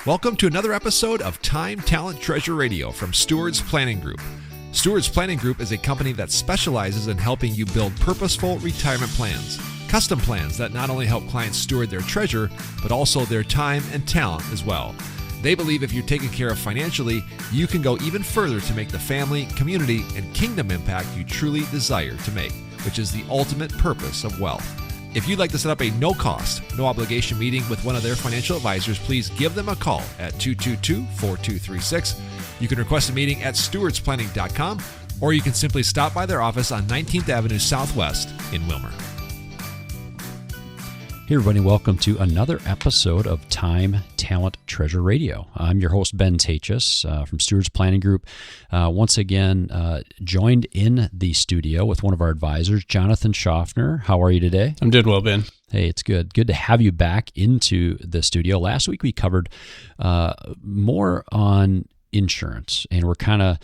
Welcome to another episode of Time, Talent, Treasure Radio from Stewards Planning Group. Stewards Planning Group is a company that specializes in helping you build purposeful retirement plans. Custom plans that not only help clients steward their treasure, but also their time and talent as well. They believe if you're taken care of financially, you can go even further to make the family, community, and kingdom impact you truly desire to make, which is the ultimate purpose of wealth. If you'd like to set up a no-cost, no-obligation meeting with one of their financial advisors, please give them a call at 222-4236. You can request a meeting at stewardsplanning.com, or you can simply stop by their office on 19th Avenue Southwest in Wilmer. Hey everybody, welcome to another episode of Time, Talent, Treasure Radio. I'm your host, Ben Taatjes from Stewards Planning Group. Once again, joined in the studio with one of our advisors, Jonathan Schoffner. How are you today? I'm doing well, Ben. Hey, it's good. Good to have you back into the studio. Last week we covered more on insurance, and we're kind of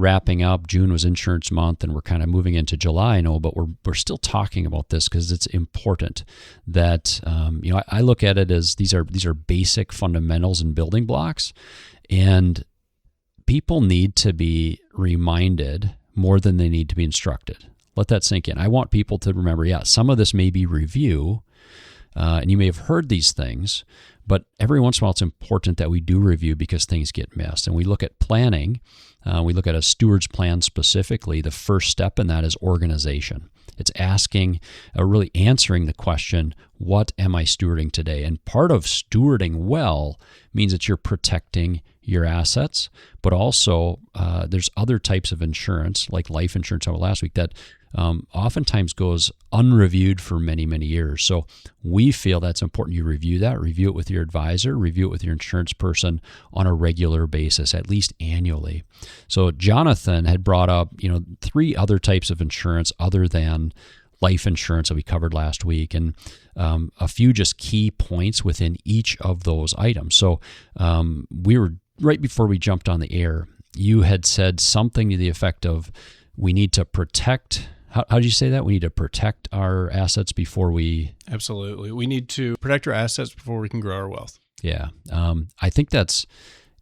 wrapping up. June was insurance month, and we're kind of moving into July. I know, but we're still talking about this because it's important that I look at it as these are basic fundamentals and building blocks, and people need to be reminded more than they need to be instructed. Let that sink in. I want people to remember, some of this may be review, and you may have heard these things, but every once in a while it's important that we do review because things get missed. And we look at planning, we look at a steward's plan specifically. The first step in that is organization. It's really answering the question, what am I stewarding today? And part of stewarding well means that you're protecting your assets, but also there's other types of insurance, like life insurance last week, that oftentimes goes unreviewed for many, many years. So we feel that's important. You review it with your advisor, review it with your insurance person on a regular basis, at least annually. So Jonathan had brought up, 3 other types of insurance other than life insurance that we covered last week, and a few just key points within each of those items. So we were, right before we jumped on the air, you had said something to the effect of, we need to protect. How did you say that? We need to protect our assets before we... Absolutely. We need to protect our assets before we can grow our wealth. Yeah. I think that's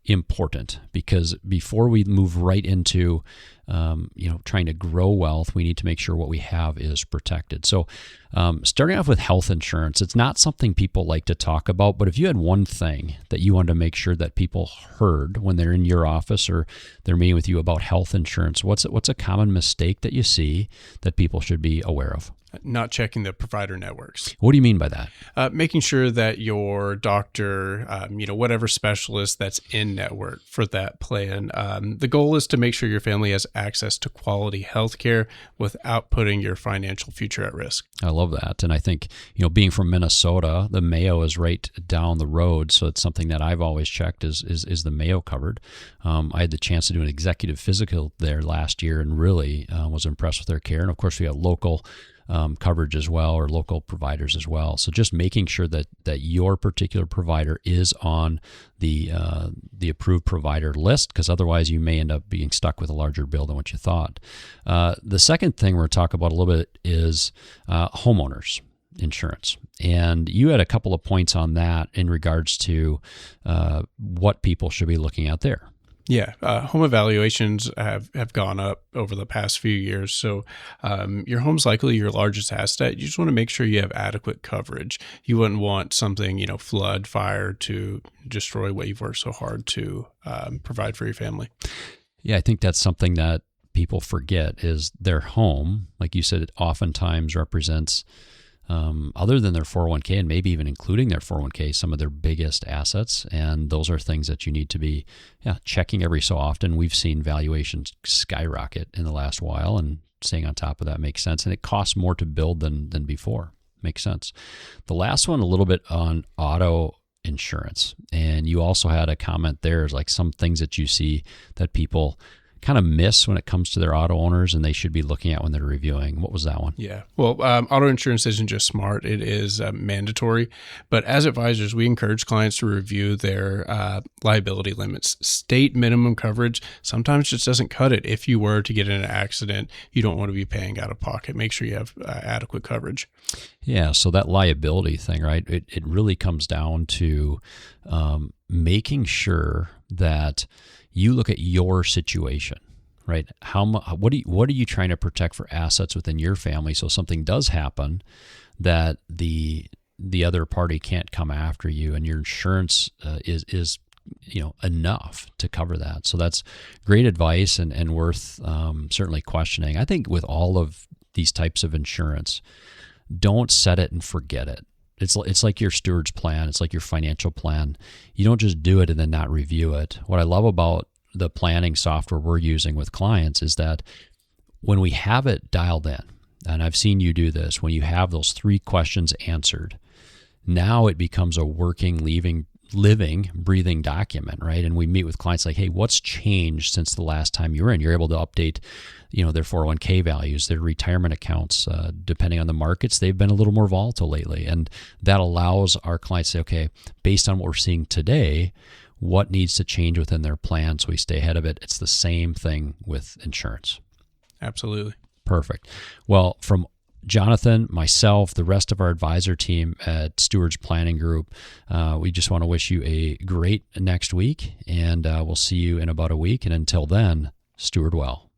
important because before we move right into, trying to grow wealth, we need to make sure what we have is protected. So starting off with health insurance, it's not something people like to talk about, but if you had one thing that you wanted to make sure that people heard when they're in your office or they're meeting with you about health insurance, what's a common mistake that you see that people should be aware of? Not checking the provider networks. What do you mean by that? Making sure that your doctor, whatever specialist that's in network for that plan. The goal is to make sure your family has access to quality health care without putting your financial future at risk. I love that. And I think, being from Minnesota, the Mayo is right down the road. So it's something that I've always checked is the Mayo covered. I had the chance to do an executive physical there last year and really was impressed with their care. And of course, we have local coverage as well, or local providers as well. So just making sure that your particular provider is on the approved provider list, because otherwise you may end up being stuck with a larger bill than what you thought. The second thing we're going to talk about a little bit is homeowners insurance. And you had a couple of points on that in regards to what people should be looking at there. Yeah, home evaluations have gone up over the past few years. So your home's likely your largest asset. You just want to make sure you have adequate coverage. You wouldn't want something, flood, fire to destroy what you've worked so hard to provide for your family. Yeah, I think that's something that people forget is their home. Like you said, it oftentimes represents, other than their 401k and maybe even including their 401k, some of their biggest assets. And those are things that you need to be checking every so often. We've seen valuations skyrocket in the last while, and staying on top of that makes sense. And it costs more to build than before. Makes sense. The last one, a little bit on auto insurance. And you also had a comment there, is like some things that you see that people kind of miss when it comes to their auto owners and they should be looking at when they're reviewing? What was that one? Yeah. Well, auto insurance isn't just smart. It is mandatory. But as advisors, we encourage clients to review their liability limits. State minimum coverage sometimes just doesn't cut it. If you were to get in an accident, you don't want to be paying out of pocket. Make sure you have adequate coverage. Yeah, so that liability thing, right? It really comes down to making sure that you look at your situation, right? What are you trying to protect for assets within your family so something does happen that the other party can't come after you, and your insurance is enough to cover that. So that's great advice and worth certainly questioning. I think with all of these types of insurance, don't set it and forget it. It's like your steward's plan. It's like your financial plan. You don't just do it and then not review it. What I love about the planning software we're using with clients is that when we have it dialed in, and I've seen you do this, when you have those 3 questions answered, now it becomes a working, living, breathing document, right? And we meet with clients like, hey, what's changed since the last time you were in? You're able to update, their 401k values, their retirement accounts, depending on the markets. They've been a little more volatile lately. And that allows our clients to say, okay, based on what we're seeing today, what needs to change within their plan so we stay ahead of it? It's the same thing with insurance. Absolutely. Perfect. Well, from Jonathan, myself, the rest of our advisor team at Stewards Planning Group, we just want to wish you a great next week, and we'll see you in about a week. And until then, steward well.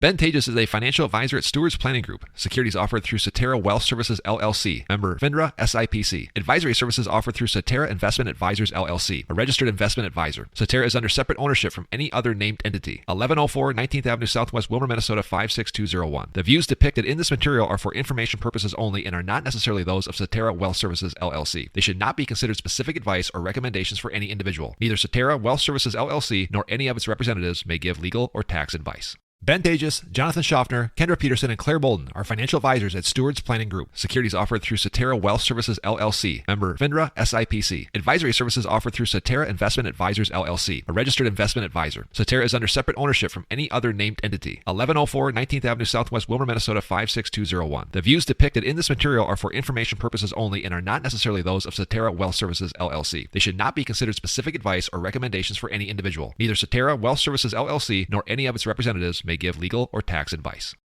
Ben Taatjes is a financial advisor at Stewards Planning Group. Securities offered through Cetera Wealth Services, LLC. Member FINRA SIPC. Advisory services offered through Cetera Investment Advisors, LLC. A registered investment advisor. Cetera is under separate ownership from any other named entity. 1104 19th Avenue Southwest, Wilmer, Minnesota 56201. The views depicted in this material are for information purposes only and are not necessarily those of Cetera Wealth Services, LLC. They should not be considered specific advice or recommendations for any individual. Neither Cetera Wealth Services, LLC nor any of its representatives may give legal or tax advice. Ben Taatjes, Jonathan Schoffner, Kendra Peterson, and Claire Bolden are financial advisors at Stewards Planning Group. Securities offered through Cetera Wealth Services, LLC. Member FINRA SIPC. Advisory services offered through Cetera Investment Advisors, LLC. A registered investment advisor. Cetera is under separate ownership from any other named entity. 1104 19th Avenue Southwest, Wilmer, Minnesota 56201. The views depicted in this material are for information purposes only and are not necessarily those of Cetera Wealth Services, LLC. They should not be considered specific advice or recommendations for any individual. Neither Cetera Wealth Services, LLC nor any of its representatives may give legal or tax advice.